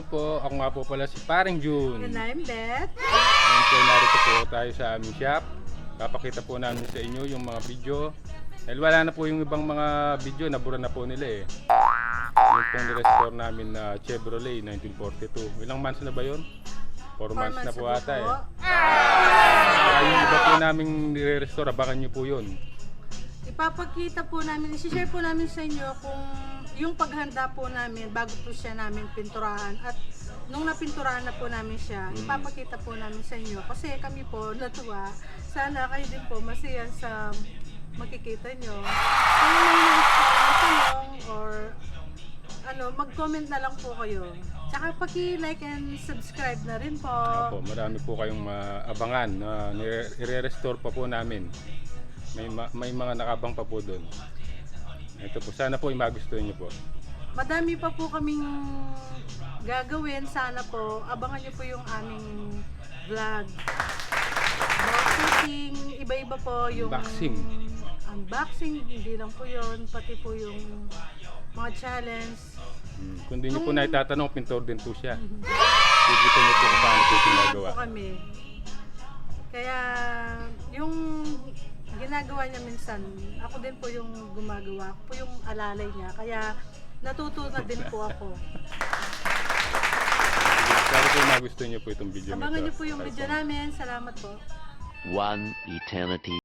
Hello po, ako nga po pala si Paring June. And I'm Beth. Ngayon po narito po tayo sa aming shop. Papakita po namin sa inyo yung mga video. Dahil wala na po yung ibang mga video, nabura na po nila eh. Yung pong nirestore namin na Chevrolet 1942. Ilang months na ba yun? 4 months na po ata eh. Yung iba po namin nire-restore, abangan nyo po yun. Ipapakita po namin, isi-share po namin sa inyo kung yung paghanda po namin bago po siya namin pinturahan at nung napinturahan na po namin siya, ipapakita po namin sa inyo kasi kami po natuwa. Sana kayo din po masaya sa makikita nyo. Kung may tanong or ano, mag-comment na lang po kayo. Tsaka paki-like and subscribe na rin po. Opo, marami po kayong maabangan na nire-restore pa po namin. May mga nakabang pa po doon. Ito po, sana po magustuhan niyo po. Madami pa po kaming gagawin. Sana po, abangan niyo po yung aming vlog. Cooking, iba-iba po yung unboxing, hindi lang po yun, pati po yung mga challenge. Kung di niyo po naitatanong, pintor din po siya. Kikita niyo po kung paano po ginagawa. Po kami. Kaya yung ginagawa niya minsan, ako din po yung gumagawa, ako po yung alalay niya, kaya natuto na din po ako. Sana po magustuhan niyo po itong video na ito. Abangan niyo po yung video namin, salamat po. One eternity